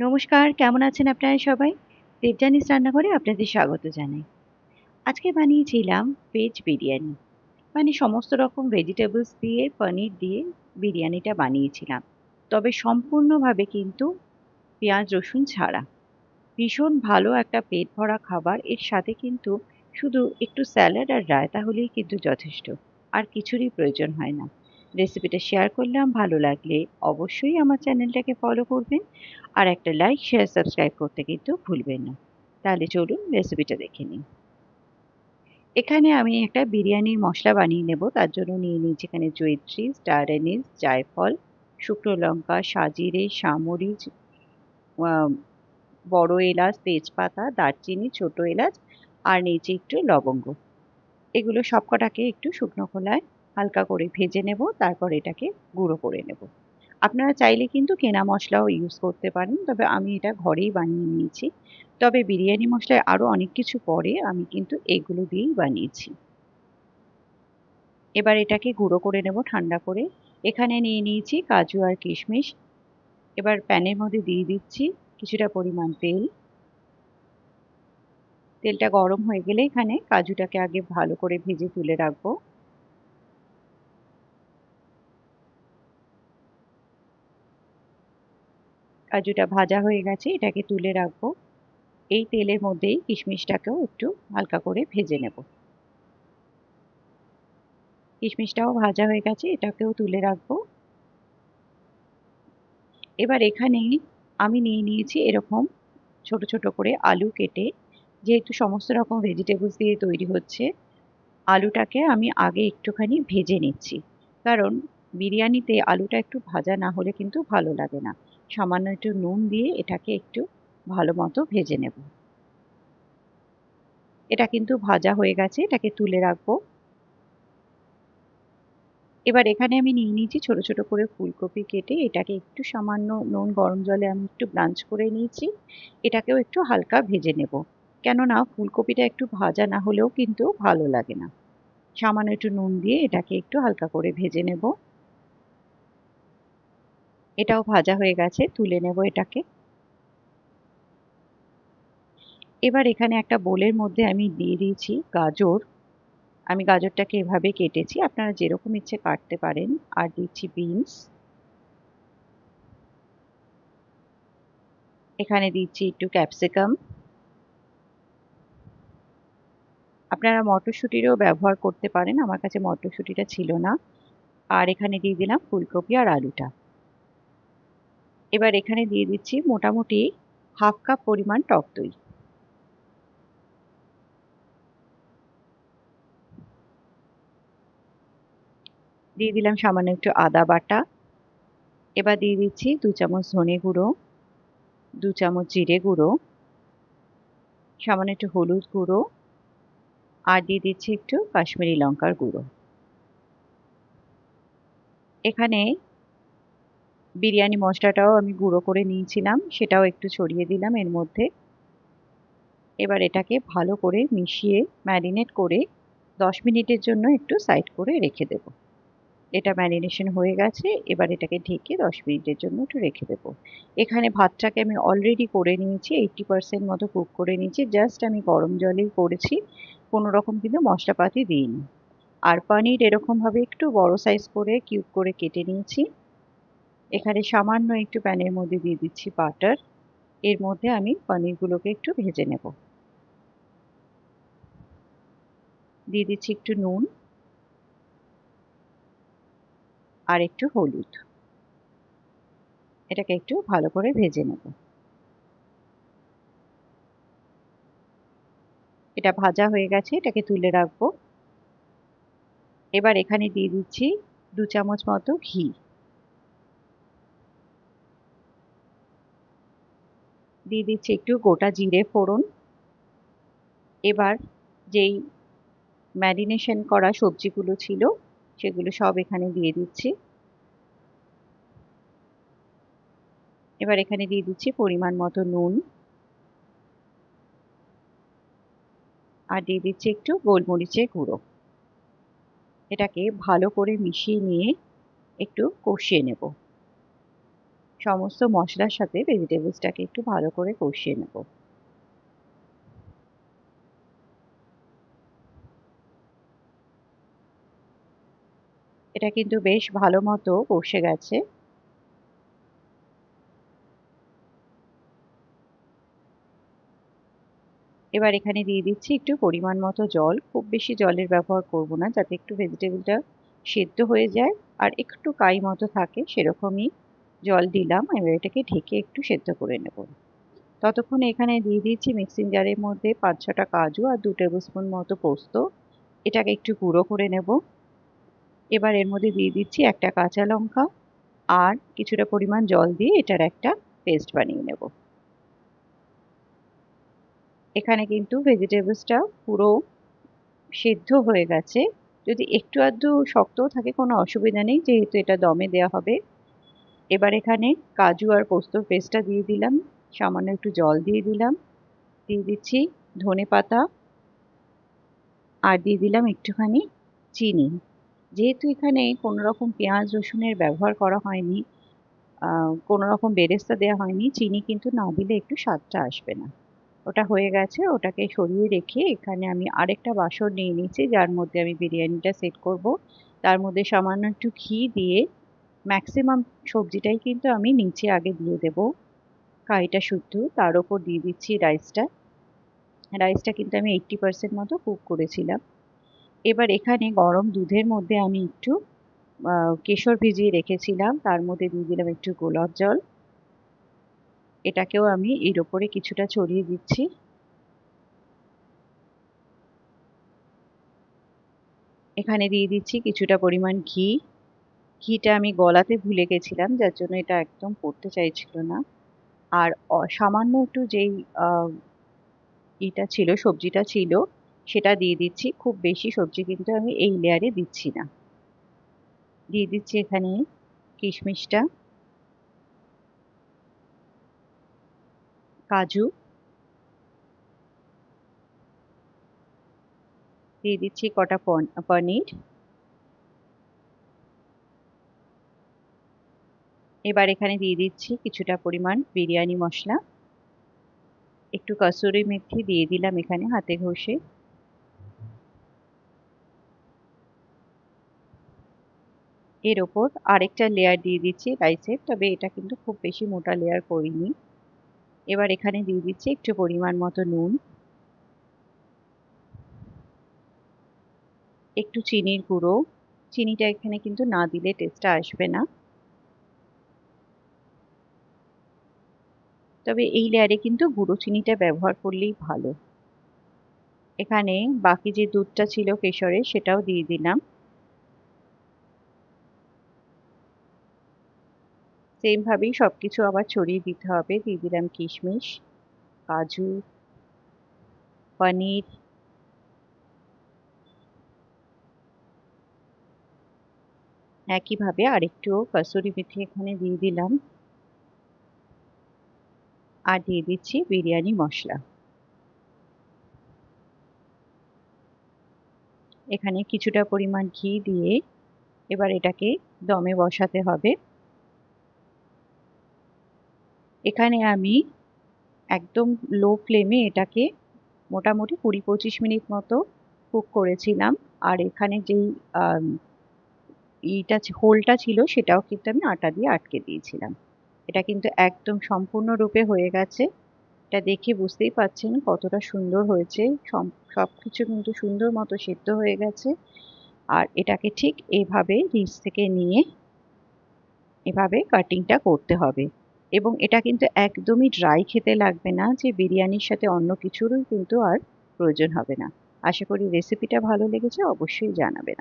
নমস্কার, কেমন আছেন আপনারা সবাই? দেবযানীস রান্নাঘরে আপনাদের স্বাগত জানাই। আজকে বানিয়েছিলাম ভেজ বিরিয়ানি। মানে সমস্ত রকম ভেজিটেবলস দিয়ে, পনির দিয়ে বিরিয়ানিটা বানিয়েছিলাম। তবে সম্পূর্ণভাবে কিন্তু পেঁয়াজ রসুন ছাড়া। ভীষণ ভালো একটা পেট ভরা খাবার। এর সাথে কিন্তু শুধু একটু স্যালাড আর রায়তা হলেই কিন্তু যথেষ্ট। আর কিছুরই প্রয়োজন হয় না। রেসিপিটা শেয়ার করলাম, ভালো লাগলে অবশ্যই আমার চ্যানেলটাকে ফলো করবেন। আর একটা লাইক, শেয়ার, সাবস্ক্রাইব করতে কিন্তু ভুলবেন না। তাহলে চলুন রেসিপিটা দেখে নিই। এখানে আমি একটা বিরিয়ানির মশলা বানিয়ে নেব। তার জন্য নিয়ে নিয়েছি এখানে জয়িত্রী, স্টার অ্যানিস, জায়ফল, শুকনো লঙ্কা, সাজিরে, সামরিচ, আ বড় এলাচ, তেজপাতা, দারচিনি, ছোট এলাচ আর নিয়েছি একটু লবঙ্গ। এগুলো সবকটাকে একটু শুকনো খোলায় হালকা করে ভেজে নেব, তারপর এটাকে গুঁড়ো করে নেব। আপনারা চাইলে কিন্তু কেনা মশলাও ইউজ করতে পারেন, তবে আমি এটা ঘরেই বানিয়ে নিয়েছি। তবে বিরিয়ানি মশলায় আরও অনেক কিছু পড়ে, আমি কিন্তু এগুলো দিয়েই বানিয়েছি। এবার এটাকে গুঁড়ো করে নেব ঠান্ডা করে। এখানে নিয়ে নিয়েছি কাজু আর কিশমিশ। এবার প্যানের মধ্যে দিয়ে দিচ্ছি কিছুটা পরিমাণ তেল। তেলটা গরম হয়ে গেলে এখানে কাজুটাকে আগে ভালো করে ভেজে তুলে রাখবো। কাজুটা ভাজা হয়ে গেছে, এটাকে তুলে রাখবো। এই তেলের মধ্যেই কিশমিশটাকেও একটু হালকা করে ভেজে নেব। কিশমিশটাও ভাজা হয়ে গেছে, এটাকেও তুলে রাখবো। এবার এখানে আমি নিয়ে নিয়েছি এরকম ছোট ছোট করে আলু কেটে। যেহেতু সমস্ত রকম ভেজিটেবলস দিয়ে তৈরি হচ্ছে, আলুটাকে আমি আগে একটুখানি ভেজে নিচ্ছি। কারণ বিরিয়ানিতে আলুটা একটু ভাজা না হলে কিন্তু ভালো লাগে না। সামান্য একটু নুন দিয়ে এটাকে একটু ভালো মতো ভেজে নেব। এটা কিন্তু ভাজা হয়ে গেছে, এটাকে তুলে রাখবো। এবার এখানে আমি নিয়ে নিয়েছি ছোট ছোট করে ফুলকপি কেটে, এটাকে একটু সামান্য নুন গরম জলে আমি একটু ব্লাঞ্চ করে নিয়েছি। এটাকেও একটু হালকা ভেজে নেব। কেননা ফুলকপিটা একটু ভাজা না হলেও কিন্তু ভালো লাগে না। সামান্য একটু নুন দিয়ে এটাকে একটু হালকা করে ভেজে নেব। এটাও ভাজা হয়ে গেছে, তুলে নেব এটাকে। এবার এখানে একটা বোলের মধ্যে আমি দিয়ে দিয়েছি গাজর। আমি গাজরটাকে এভাবে কেটেছি, আপনারা যেরকম ইচ্ছে কাটতে পারেন। আর দিচ্ছি বিনস। এখানে দিচ্ছি একটু ক্যাপসিকাম। আপনারা মটরশুঁটিরও ব্যবহার করতে পারেন, আমার কাছে মটরশুঁটিটা ছিল না। আর এখানে দিয়ে দিলাম ফুলকপি আর আলুটা। এবার এখানে দিয়ে দিচ্ছি মোটামুটি হাফ কাপ পরিমাণ টক দই। দিয়ে দিলাম সামান্য একটু আদা বাটা। এবার দিয়ে দিচ্ছি 2 চামচ ধনে গুঁড়ো, 2 চামচ জিরে গুঁড়ো, সামান্য একটু হলুদ গুঁড়ো আর দিয়ে দিচ্ছি একটু কাশ্মীরি লঙ্কার গুঁড়ো। এখানে বিরিয়ানি মশলাটাও আমি গুঁড়ো করে নিয়েছিলাম, সেটাও একটু ছড়িয়ে দিলাম এর মধ্যে। এবার এটাকে ভালো করে মিশিয়ে ম্যারিনেট করে 10 মিনিটের জন্য একটু সাইড করে রেখে দেব। এটা ম্যারিনেশন হয়ে গেছে, এবার এটাকে ঢেকে 10 মিনিটের জন্য একটু রেখে দেব। এখানে ভাতটাকে আমি অলরেডি করে নিয়েছি, 80% মতো কুক করে নিয়েছি। জাস্ট আমি গরম জলেই করেছি, কোনো রকম কিন্তু মশলাপাতি দিইনি। আর পনির এরকমভাবে একটু বড় সাইজ করে কিউব করে কেটে নিয়েছি। এখানে সামান্য একটু প্যানের মধ্যে দিয়ে দিচ্ছি বাটার। এর মধ্যে আমি পনিরগুলোকে একটু ভেজে নেব। দিয়ে দিচ্ছি একটু নুন আর একটু হলুদ। এটাকে একটু ভালো করে ভেজে নেব। এটা ভাজা হয়ে গেছে, এটাকে তুলে রাখবো। এবার এখানে দিয়ে দিচ্ছি 2 চামচ মতো ঘি। দিয়ে দিচ্ছি একটু গোটা জিরে ফোড়ন। এবার যেই ম্যারিনেশন করা সবজিগুলো ছিল সেগুলো সব এখানে দিয়ে দিচ্ছি। এবার এখানে দিয়ে দিচ্ছি পরিমাণ মতো নুন আর দিয়ে দিচ্ছি একটু গোলমরিচের গুঁড়ো। এটাকে ভালো করে মিশিয়ে নিয়ে একটু কষিয়ে নেব। সমস্ত মশলার সাথে ভেজিটেবলসটাকে একটু ভালো করে কষিয়ে নেব। এটা কিন্তু বেশ ভালো মতো কষে গেছে। এবার এখানে দিয়ে দিচ্ছি একটু পরিমাণ মতো জল। খুব বেশি জলের ব্যবহার করব না, যাতে একটু ভেজিটেবলটা সেদ্ধ হয়ে যায় আর একটু কাই মতো থাকে, সেরকমই জল দিলাম। এবার এটাকে ঢেকে একটু সেদ্ধ করে নেব। ততক্ষণে এখানে দিয়ে দিচ্ছি মিক্সিং জারের মধ্যে 5-6টা কাজু আর 2 টেবিল স্পুন মতো পোস্ত। এটাকে একটু গুঁড়ো করে নেব। এবার এর মধ্যে দিয়ে দিচ্ছি একটা কাঁচা লঙ্কা আর কিছুটা পরিমাণ জল দিয়ে এটার একটা পেস্ট বানিয়ে নেব। এখানে কিন্তু ভেজিটেবলসটা পুরো সেদ্ধ হয়ে গেছে। যদি একটু আধটু শক্তও থাকে কোনো অসুবিধা নেই, যেহেতু এটা দমে দেওয়া হবে। এবার এখানে কাজু আর পোস্তর পেস্টটা দিয়ে দিলাম, সামান্য একটু জল দিয়ে দিলাম, দিয়ে দিচ্ছি ধনেপাতা আর দিয়ে দিলাম একটুখানি চিনি। যেহেতু এখানে কোনো রকম পেঁয়াজ রসুনের ব্যবহার করা হয়নি, কোনো রকম বেরেস্তা দেওয়া হয়নি, চিনি কিন্তু না দিলে একটু স্বাদটা আসবে না। ওটা হয়ে গেছে, ওটাকে সরিয়ে রেখে এখানে আমি আরেকটা বাসন নিয়ে নিয়েছি, যার মধ্যে আমি বিরিয়ানিটা সেট করব। তার মধ্যে সামান্য একটু ঘি দিয়ে ম্যাক্সিমাম সবজিটাই কিন্তু আমি নিচে আগে দিয়ে দেব, কাইটা শুদ্ধ। তার ওপর দিয়ে দিচ্ছি রাইসটা। রাইসটা কিন্তু আমি 80% মতো কুক করেছিলাম। এবার এখানে গরম দুধের মধ্যে আমি একটু কেশর ভিজিয়ে রেখেছিলাম, তার মধ্যে দিয়ে দিলাম একটু গোলাপ জল। এটাকেও আমি এর ওপরে কিছুটা ছড়িয়ে দিচ্ছি। এখানে দিয়ে দিচ্ছি কিছুটা পরিমাণ ঘি। ঘিটা আমি গলাতে ভুলে গেছিলাম, যার জন্য এটা একদম পড়তে চাইছিল না। আর সামান্য একটু যেই এটা ছিল, সবজিটা ছিল, সেটা দিয়ে দিচ্ছি। খুব বেশি সবজি কিন্তু আমি এই লেয়ারে দিচ্ছি না। দিয়ে দিচ্ছি এখানে কিশমিশটা, কাজু, দিয়ে দিচ্ছি কটা পনির। এবার এখানে দিয়ে দিচ্ছি কিছুটা পরিমাণ বিরিয়ানি মশলা, একটু কসুরি মেথি দিয়ে দিলাম এখানে হাতে ঘষে। এর ওপর আরেকটা লেয়ার দিয়ে দিচ্ছি রাইসের, তবে এটা কিন্তু খুব বেশি মোটা লেয়ার করিনি। এবার এখানে দিয়ে দিচ্ছি একটু পরিমাণ মতো নুন, একটু চিনির গুঁড়ো। চিনিটা এখানে কিন্তু না দিলে টেস্টটা আসবে না, তবে এই লেয়ারে কিন্তু গুঁড়ো চিনিটা ব্যবহার করলেই ভালো। এখানে বাকি যে দুধটা ছিল কেশরের, সেটাও দিয়ে দিলাম। সেম ভাবেই সবকিছু আবার ছড়িয়ে দিতে হবে। দিয়ে দিলাম কিশমিশ, কাজু, পনির, একইভাবে আরেকটু কসুরি মেথি এখানে দিয়ে দিলাম আর দিয়ে দিচ্ছি বিরিয়ানি মশলা। এখানে কিছুটা পরিমাণ ঘি দিয়ে এবার এটাকে দমে বসাতে হবে। এখানে আমি একদম লো ফ্লেমে এটাকে মোটামুটি 20-25 মিনিট মতো কুক করেছিলাম। আর এখানে যেই হোলটা ছিল, সেটাও কিন্তু আমি আটা দিয়ে আটকে দিয়েছিলাম। এটা কিন্তু একদম সম্পূর্ণরূপে হয়ে গেছে। এটা দেখে বুঝতেই পারছেন কতটা সুন্দর হয়েছে। সবকিছু কিন্তু সুন্দর মতো সেদ্ধ হয়ে গেছে। আর এটাকে ঠিক এভাবে নিচ থেকে নিয়ে এভাবে কাটিংটা করতে হবে। এবং এটা কিন্তু একদমই ড্রাই খেতে লাগবে না, যে বিরিয়ানির সাথে অন্য কিছুরই কিন্তু আর প্রয়োজন হবে না। আশা করি রেসিপিটা ভালো লেগেছে, অবশ্যই জানাবেন।